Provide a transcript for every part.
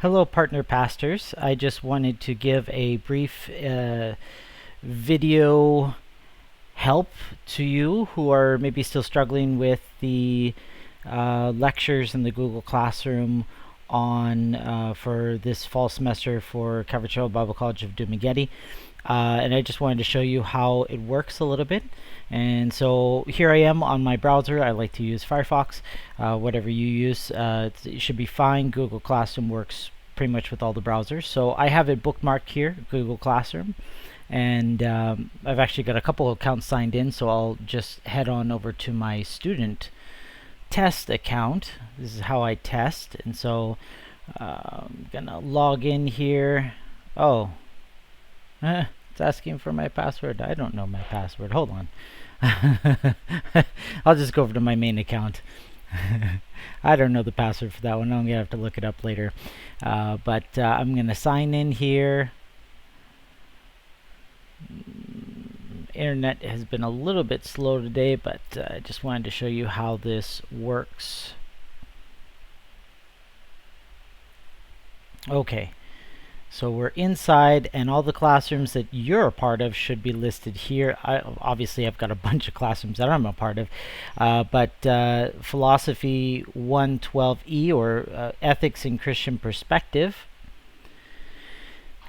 Hello, partner pastors. I just wanted to give a brief video help to you who are maybe still struggling with the lectures in the Google Classroom on for this fall semester for Calvary Trail Bible College of Dumaguete. And I just wanted to show you how it works a little bit. And so here I am on my browser. I like to use Firefox. Whatever you use, it should be fine. Google Classroom works pretty much with all the browsers. So I have it bookmarked here, Google Classroom. And I've actually got a couple of accounts signed in, so I'll just head on over to my student test account. This is how I test. And so I'm gonna log in here. Oh, it's asking for my password. I don't know my password. Hold on. I'll just go over to my main account. I don't know the password for that one. I'm gonna have to look it up later. But I'm gonna sign in here. Internet has been a little bit slow today, but I just wanted to show you how this works. Okay. So we're inside, and all the classrooms that you're a part of should be listed here. Obviously, I've got a bunch of classrooms that I'm a part of, but Philosophy 112E, or Ethics in Christian Perspective.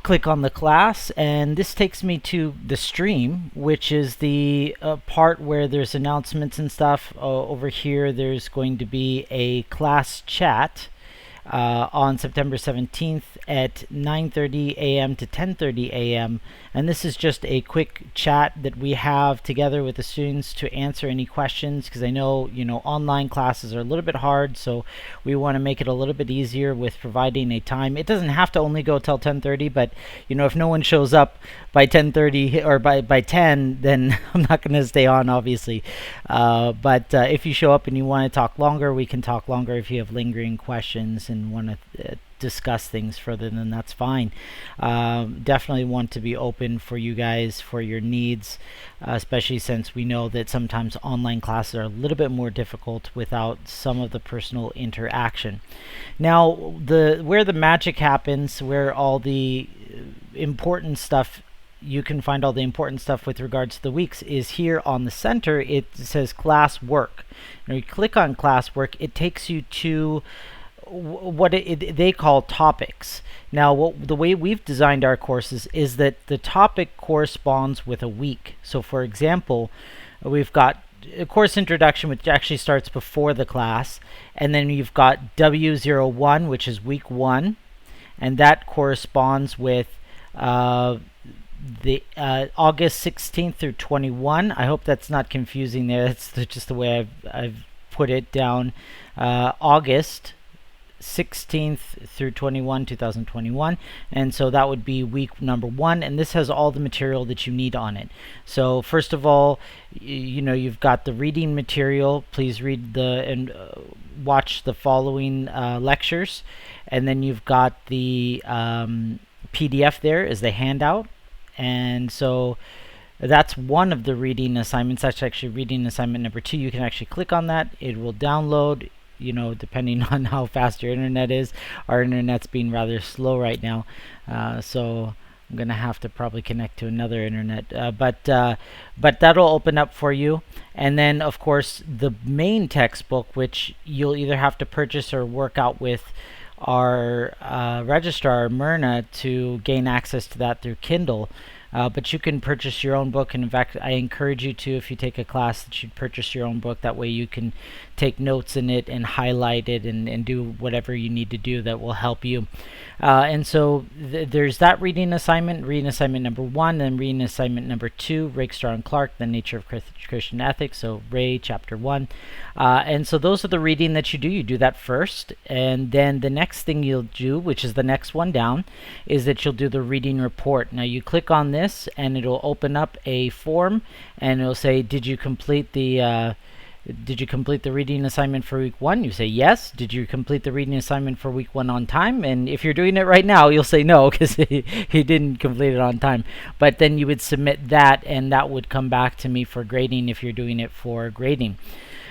Click on the class, and this takes me to the stream, which is the part where there's announcements and stuff. Over here, there's going to be a class chat on September 17th at 9:30 a.m. to 10:30 a.m. And this is just a quick chat that we have together with the students to answer any questions, because I know, online classes are a little bit hard, so we want to make it a little bit easier with providing a time. It doesn't have to only go till 10:30, but if no one shows up by 10:30 or by 10, then I'm not going to stay on, obviously. But if you show up and you want to talk longer, we can talk longer. If you have lingering questions and want to discuss things further, then that's fine. Definitely want to be open for you guys, for your needs, especially since we know that sometimes online classes are a little bit more difficult without some of the personal interaction. Now, where the magic happens, where all the important stuff, you can find all the important stuff with regards to the weeks, is here on the center. It says class work. When you click on class work, it takes you to what they call topics. Now, the way we've designed our courses is that the topic corresponds with a week. So for example, we've got a course introduction, which actually starts before the class, and then you've got W01, which is week 1, and that corresponds with the August 16th through 21. I hope that's not confusing there. That's just the way I've put it down. August 16th through 21, 2021, and so that would be week number 1, and this has all the material that you need on it. So first of all, you've got the reading material. Please read and watch the following lectures, and then you've got the PDF there is the handout, and so that's one of the reading assignments. That's actually reading assignment number 2. You can actually click on that. It will download, depending on how fast your internet is. Our internet's being rather slow right now, so I'm gonna have to probably connect to another internet, but that'll open up for you. And then of course the main textbook, which you'll either have to purchase or work out with our registrar Myrna to gain access to that through Kindle. But you can purchase your own book, and in fact I encourage you to, if you take a class, that you purchase your own book. That way you can take notes in it and highlight it and do whatever you need to do that will help you. And so there's that reading assignment number 1, then reading assignment number 2, Rakestraw and Clark, The Nature of Christian Ethics, so Ray chapter 1. And so those are the reading that you do. You do that first, and then the next thing you'll do, which is the next one down, is that you'll do the reading report. Now you click on this and it'll open up a form, and it'll say, did you complete the reading assignment for week 1? You say yes. Did you complete the reading assignment for week 1 on time? And if you're doing it right now, you'll say no, because he didn't complete it on time. But then you would submit that, and that would come back to me for grading if you're doing it for grading.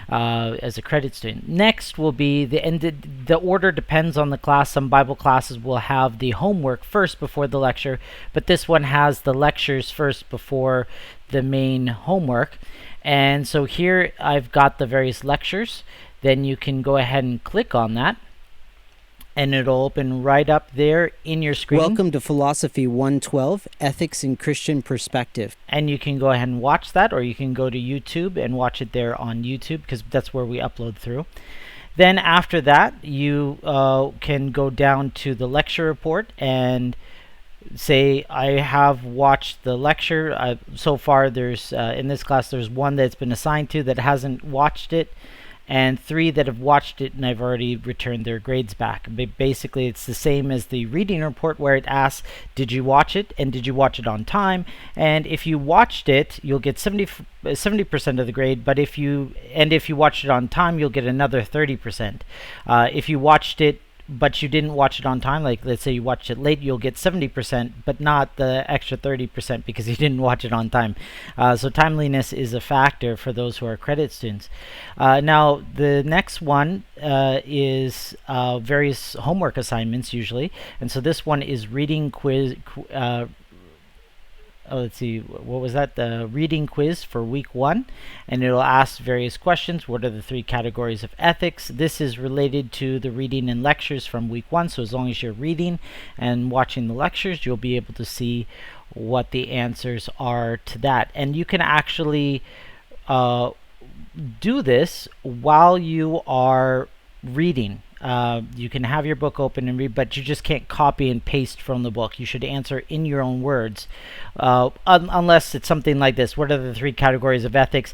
as a credit student. Next will be the order depends on the class. Some Bible classes will have the homework first before the lecture, but this one has the lectures first before the main homework. And so here I've got the various lectures. Then you can go ahead and click on that, and it'll open right up there in your screen. Welcome to Philosophy 112, Ethics in Christian Perspective. And you can go ahead and watch that, or you can go to YouTube and watch it there on YouTube, because that's where we upload through. Then after that, you can go down to the lecture report and say, I have watched the lecture. So far, there's in this class, there's 1 that's been assigned to that hasn't watched it, and 3 that have watched it and I've already returned their grades back. But basically, it's the same as the reading report, where it asks, did you watch it, and did you watch it on time? And if you watched it, you'll get 70% of the grade, but if you watched it on time, you'll get another 30%. If you watched it but you didn't watch it on time, like let's say you watched it late, you'll get 70%, but not the extra 30% because you didn't watch it on time. So timeliness is a factor for those who are credit students. Now, the next one is various homework assignments usually, and so this one is reading quiz. Let's see, what was that? The reading quiz for week 1, and it'll ask various questions. What are the 3 categories of ethics? This is related to the reading and lectures from week 1, so as long as you're reading and watching the lectures, you'll be able to see what the answers are to that. And you can actually do this while you are reading. You can have your book open and read, but you just can't copy and paste from the book. You should answer in your own words, unless it's something like this. What are the 3 categories of ethics?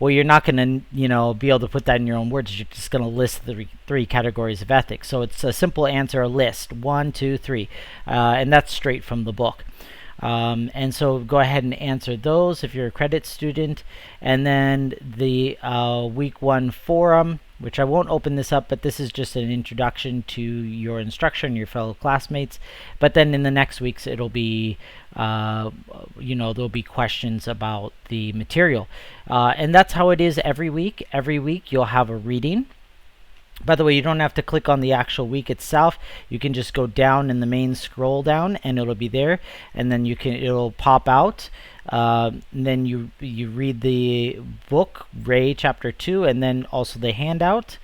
Well, you're not going to, be able to put that in your own words. You're just going to list the 3 categories of ethics. So it's a simple answer, a list, 1, 2, 3, and that's straight from the book. And so go ahead and answer those if you're a credit student. And then the week 1 forum, which I won't open this up, but this is just an introduction to your instructor and your fellow classmates. But then in the next weeks, it'll be, there'll be questions about the material. And that's how it is every week. Every week you'll have a reading. By the way, you don't have to click on the actual week itself. You can just go down in the main scroll down, and it'll be there. And then it'll pop out. Then you read the book, Ray chapter 2, and then also the handout.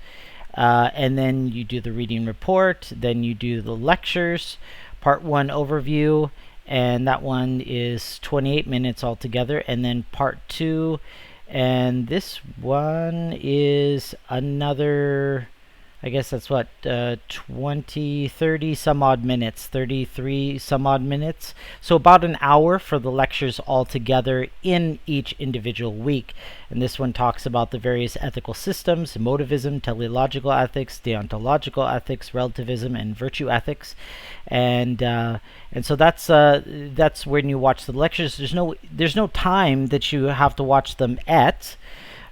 And then you do the reading report. Then you do the lectures, part 1 overview, and that one is 28 minutes altogether. And then part 2, and this one is another, I guess that's what, 30 some odd minutes, 33 some odd minutes. So about an hour for the lectures all together in each individual week. And this one talks about the various ethical systems: emotivism, teleological ethics, deontological ethics, relativism, and virtue ethics. And so that's when you watch the lectures. There's no time that you have to watch them at.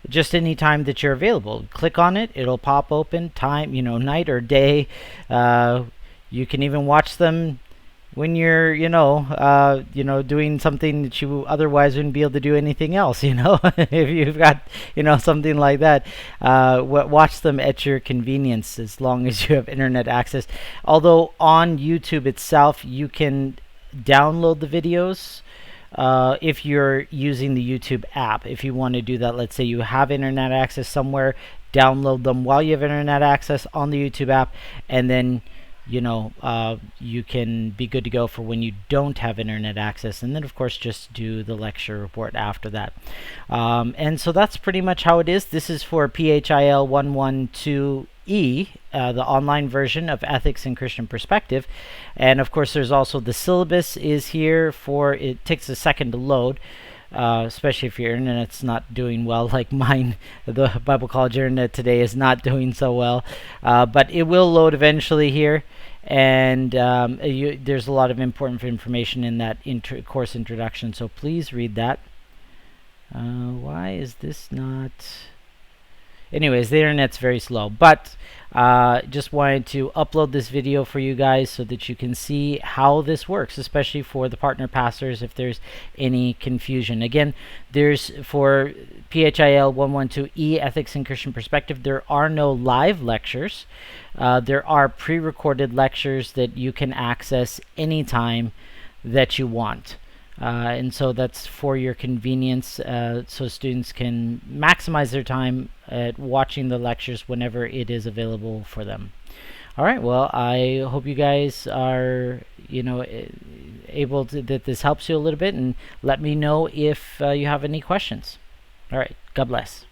Just any time that you're available. Click on it, it'll pop open, time, night or day. You can even watch them when you're, doing something that you otherwise wouldn't be able to do anything else, if you've got, something like that. Watch them at your convenience as long as you have internet access. Although on YouTube itself, you can download the videos. If you're using the YouTube app. If you want to do that, let's say you have internet access somewhere, download them while you have internet access on the YouTube app, and then you can be good to go for when you don't have internet access, and then of course just do the lecture report after that. And so that's pretty much how it is. This is for PHIL 112E, the online version of Ethics in Christian Perspective. And of course there's also the syllabus is here it takes a second to load, especially if your internet's not doing well like mine. The Bible College internet today is not doing so well, but it will load eventually here. And there's a lot of important information in that course introduction, so please read that. Why is this not... anyways, the internet's very slow. But just wanted to upload this video for you guys so that you can see how this works, especially for the partner pastors if there's any confusion. Again, there's for PHIL 112E Ethics and Christian Perspective, there are no live lectures. There are pre-recorded lectures that you can access anytime that you want. And so that's for your convenience, so students can maximize their time at watching the lectures whenever it is available for them. All right, well, I hope you guys are, able to, that this helps you a little bit, and let me know if you have any questions. All right, God bless.